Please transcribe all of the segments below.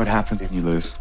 what happens if you lose.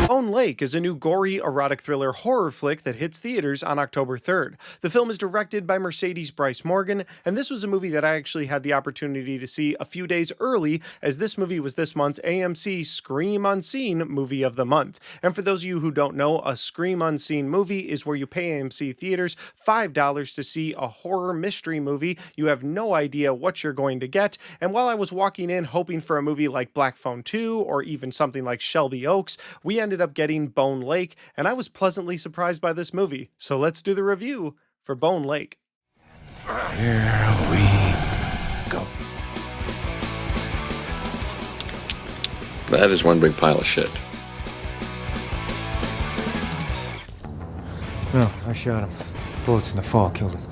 Bone Lake is a new gory erotic thriller horror flick that hits theaters on October 3rd. The film is directed by Mercedes Bryce Morgan, and this was a movie that I actually had the opportunity to see a few days early, as this movie was this month's AMC Scream Unseen Movie of the Month. And for those of you who don't know, a Scream Unseen movie is where you pay AMC theaters $5 to see a horror mystery movie. You have no idea what you're going to get, and while I was walking in hoping for a movie like Black Phone 2 or even something like Shelby Oaks, we ended up getting Bone Lake, and I was pleasantly surprised by this movie. So let's do the review for Bone Lake. Here we go. That is one big pile of shit. No, I shot him. Bullets in the fall killed him.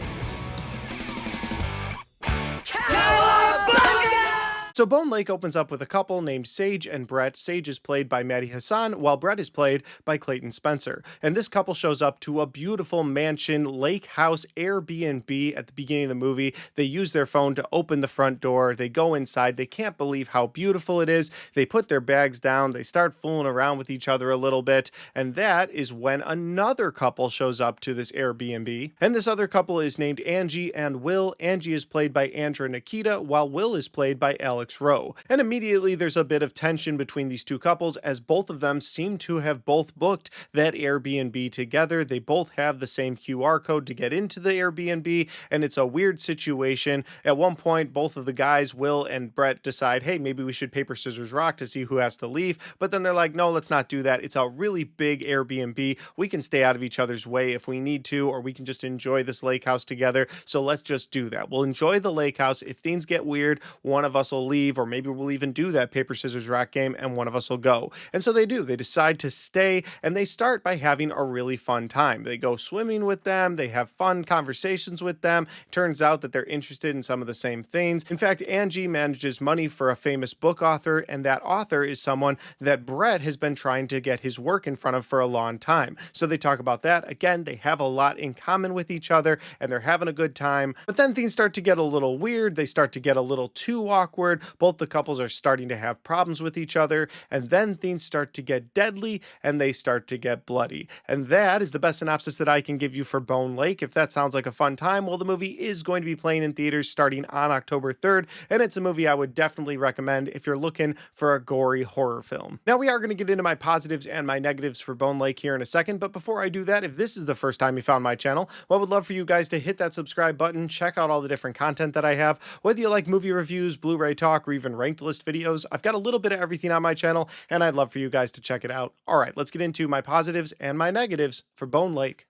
So Bone Lake opens up with a couple named Sage and Brett. Sage is played by Maddie Hassan, while Brett is played by Clayton Spencer. And this couple shows up to a beautiful mansion, lake house, Airbnb at the beginning of the movie. They use their phone to open the front door. They go inside. They can't believe how beautiful it is. They put their bags down. They start fooling around with each other a little bit. And that is when another couple shows up to this Airbnb. And this other couple is named Angie and Will. Angie is played by Andra Nikita, while Will is played by Alex Rowe. And immediately there's a bit of tension between these two couples, as both of them seem to have both booked that Airbnb together. They both have the same QR code to get into the Airbnb, and it's a weird situation. At one point, both of the guys, Will and Brett, decide, hey, maybe we should paper, scissors, rock to see who has to leave. But then they're like, no, let's not do that. It's a really big Airbnb. We can stay out of each other's way if we need to, or we can just enjoy this lake house together. So let's just do that. We'll enjoy the lake house. If things get weird, one of us will leave, or maybe we'll even do that paper, scissors, rock game and one of us will go. And so they do. They decide to stay, and they start by having a really fun time. They go swimming with them. They have fun conversations with them. Turns out that they're interested in some of the same things. In fact, Angie manages money for a famous book author, and that author is someone that Brett has been trying to get his work in front of for a long time. So they talk about that. Again, they have a lot in common with each other, and they're having a good time. But then things start to get a little weird. They start to get a little too awkward. Both the couples are starting to have problems with each other, and then things start to get deadly and they start to get bloody. And that is the best synopsis that I can give you for Bone Lake. If that sounds like a fun time, well, the movie is going to be playing in theaters starting on October 3rd, and it's a movie I would definitely recommend if you're looking for a gory horror film. Now, we are going to get into my positives and my negatives for Bone Lake here in a second, but before I do that, if this is the first time you found my channel, well, I would love for you guys to hit that subscribe button, check out all the different content that I have, whether you like movie reviews, Blu-ray talk, or even ranked list videos. I've got a little bit of everything on my channel, and I'd love for you guys to check it out. All right, let's get into my positives and my negatives for Bone Lake.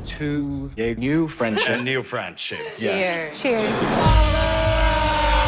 To a new friendship. New friendships. Yes. Cheers.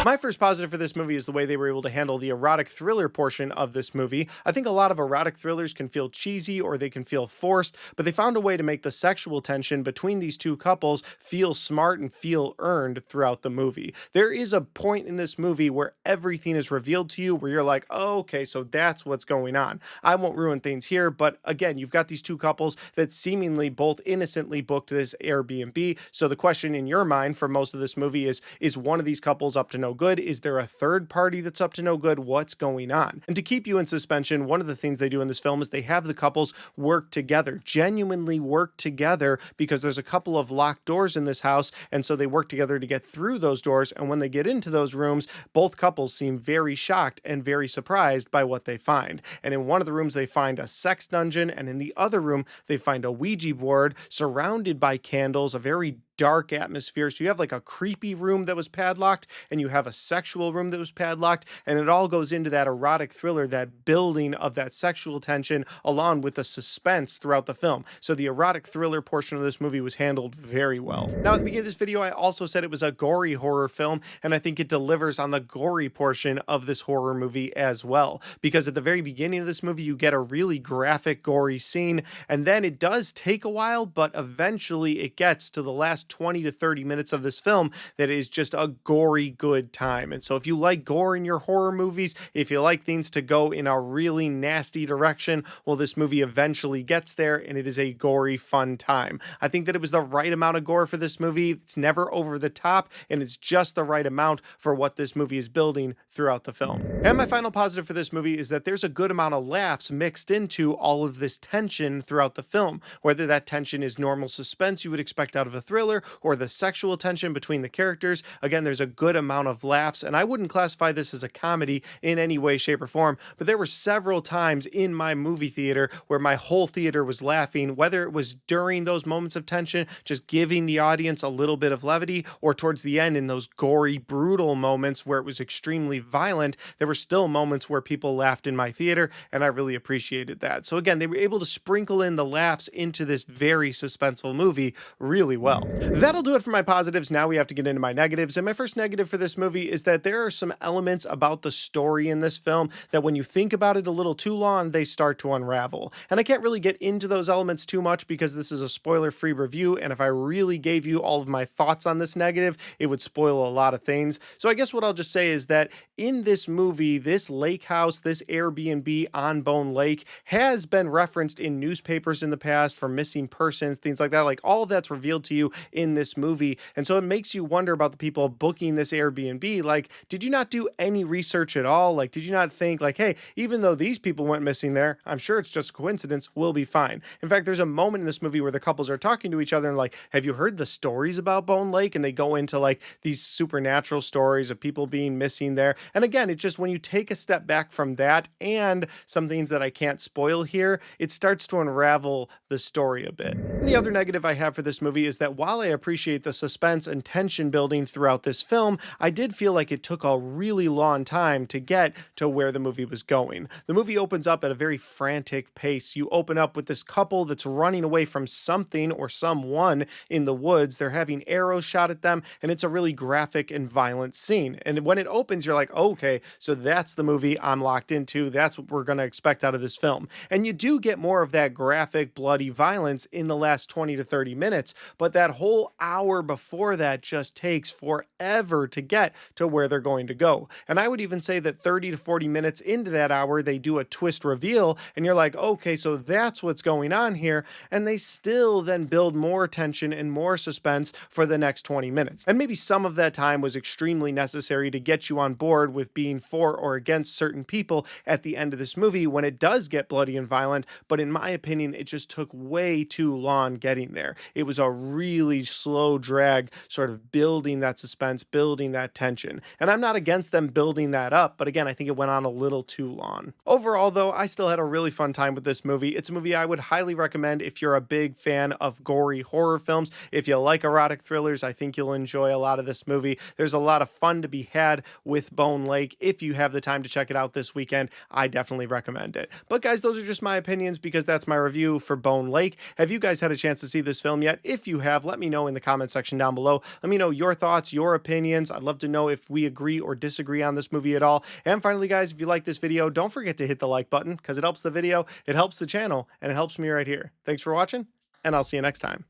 My first positive for this movie is the way they were able to handle the erotic thriller portion of this movie. I think a lot of erotic thrillers can feel cheesy or they can feel forced, but they found a way to make the sexual tension between these two couples feel smart and feel earned throughout the movie. There is a point in this movie where everything is revealed to you, where you're like, oh, okay, so that's what's going on. I won't ruin things here, but again, you've got these two couples that seemingly both innocently booked this Airbnb. So the question in your mind for most of this movie is one of these couples up to no good? Is there a third party that's up to no good? What's going on? And to keep you in suspension, one of the things they do in this film is they have the couples work together, genuinely work together, because there's a couple of locked doors in this house, and so they work together to get through those doors, and when they get into those rooms, both couples seem very shocked and very surprised by what they find. And in one of the rooms, they find a sex dungeon, and in the other room, they find a Ouija board surrounded by candles, a very dark atmosphere. So you have like a creepy room that was padlocked, and you have a sexual room that was padlocked, and it all goes into that erotic thriller, that building of that sexual tension along with the suspense throughout the film. So the erotic thriller portion of this movie was handled very well. Now, at the beginning of this video, I also said it was a gory horror film, and I think it delivers on the gory portion of this horror movie as well, because at the very beginning of this movie, you get a really graphic, gory scene, and then it does take a while, but eventually it gets to the last last 20 to 30 minutes of this film that is just a gory good time. And so if you like gore in your horror movies, if you like things to go in a really nasty direction, well, this movie eventually gets there, and it is a gory, fun time. I think that it was the right amount of gore for this movie. It's never over the top, and it's just the right amount for what this movie is building throughout the film. And my final positive for this movie is that there's a good amount of laughs mixed into all of this tension throughout the film, whether that tension is normal suspense you would expect out of a thriller or the sexual tension between the characters. Again, there's a good amount of laughs, and I wouldn't classify this as a comedy in any way, shape, or form, but there were several times in my movie theater where my whole theater was laughing, whether it was during those moments of tension, just giving the audience a little bit of levity, or towards the end in those gory, brutal moments where it was extremely violent. There were still moments where people laughed in my theater, and I really appreciated that. So again, they were able to sprinkle in the laughs into this very suspenseful movie really well. That'll do it for my positives. Now we have to get into my negatives, and my first negative for this movie is that there are some elements about the story in this film that when you think about it a little too long, they start to unravel. And I can't really get into those elements too much because this is a spoiler-free review, and if I really gave you all of my thoughts on this negative, it would spoil a lot of things. So I guess what I'll just say is that in this movie, this lake house, this Airbnb on Bone Lake has been referenced in newspapers in the past for missing persons, things like that. Like all of that's revealed to you in this movie. And so it makes you wonder about the people booking this Airbnb. Like, did you not do any research at all? Like, did you not think like, hey, even though these people went missing there, I'm sure it's just a coincidence, we'll be fine. In fact, there's a moment in this movie where the couples are talking to each other and like, have you heard the stories about Bone Lake? And they go into like these supernatural stories of people being missing there. And again, it's just when you take a step back from that and some things that I can't spoil here, it starts to unravel the story a bit. And the other negative I have for this movie is that while I appreciate the suspense and tension building throughout this film, I did feel like it took a really long time to get to where the movie was going. The movie opens up at a very frantic pace. You open up with this couple that's running away from something or someone in the woods. They're having arrows shot at them, and it's a really graphic and violent scene. And when it opens, you're like, okay, so that's the movie I'm locked into. That's what we're going to expect out of this film. And you do get more of that graphic, bloody violence in the last 20 to 30 minutes, but that whole hour before that just takes forever to get to where they're going to go. And I would even say that 30 to 40 minutes into that hour, they do a twist reveal, and you're like, okay, so that's what's going on here. And they still then build more tension and more suspense for the next 20 minutes. And maybe some of that time was extremely necessary to get you on board with being for or against certain people at the end of this movie when it does get bloody and violent. But in my opinion, it just took way too long getting there. It was a really slow drag, sort of building that suspense, building that tension. And I'm not against them building that up, but again, I think it went on a little too long. Overall, though, I still had a really fun time with this movie. It's a movie I would highly recommend if you're a big fan of gory horror films. If you like erotic thrillers, I think you'll enjoy a lot of this movie. There's a lot of fun to be had with Bone Lake. If you have the time to check it out this weekend, I definitely recommend it. But guys, those are just my opinions because that's my review for Bone Lake. Have you guys had a chance to see this film yet? If you have, let me know in the comment section down below. Let me know your thoughts, your opinions. I'd love to know if we agree or disagree on this movie at all. And finally, guys, if you like this video, don't forget to hit the like button because it helps the video, it helps the channel, and it helps me right here. Thanks for watching, and I'll see you next time.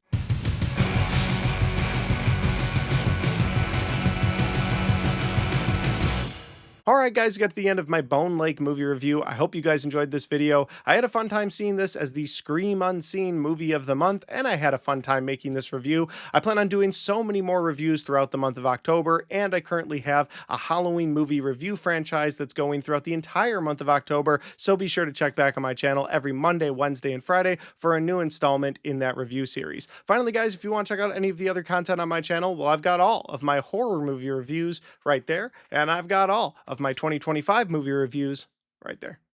Alright guys, we got to the end of my Bone Lake movie review. I hope you guys enjoyed this video. I had a fun time seeing this as the Scream Unseen movie of the month, and I had a fun time making this review. I plan on doing so many more reviews throughout the month of October, and I currently have a Halloween movie review franchise that's going throughout the entire month of October, so be sure to check back on my channel every Monday, Wednesday, and Friday for a new installment in that review series. Finally guys, if you want to check out any of the other content on my channel, well, I've got all of my horror movie reviews right there, and I've got all of my 2025 movie reviews right there.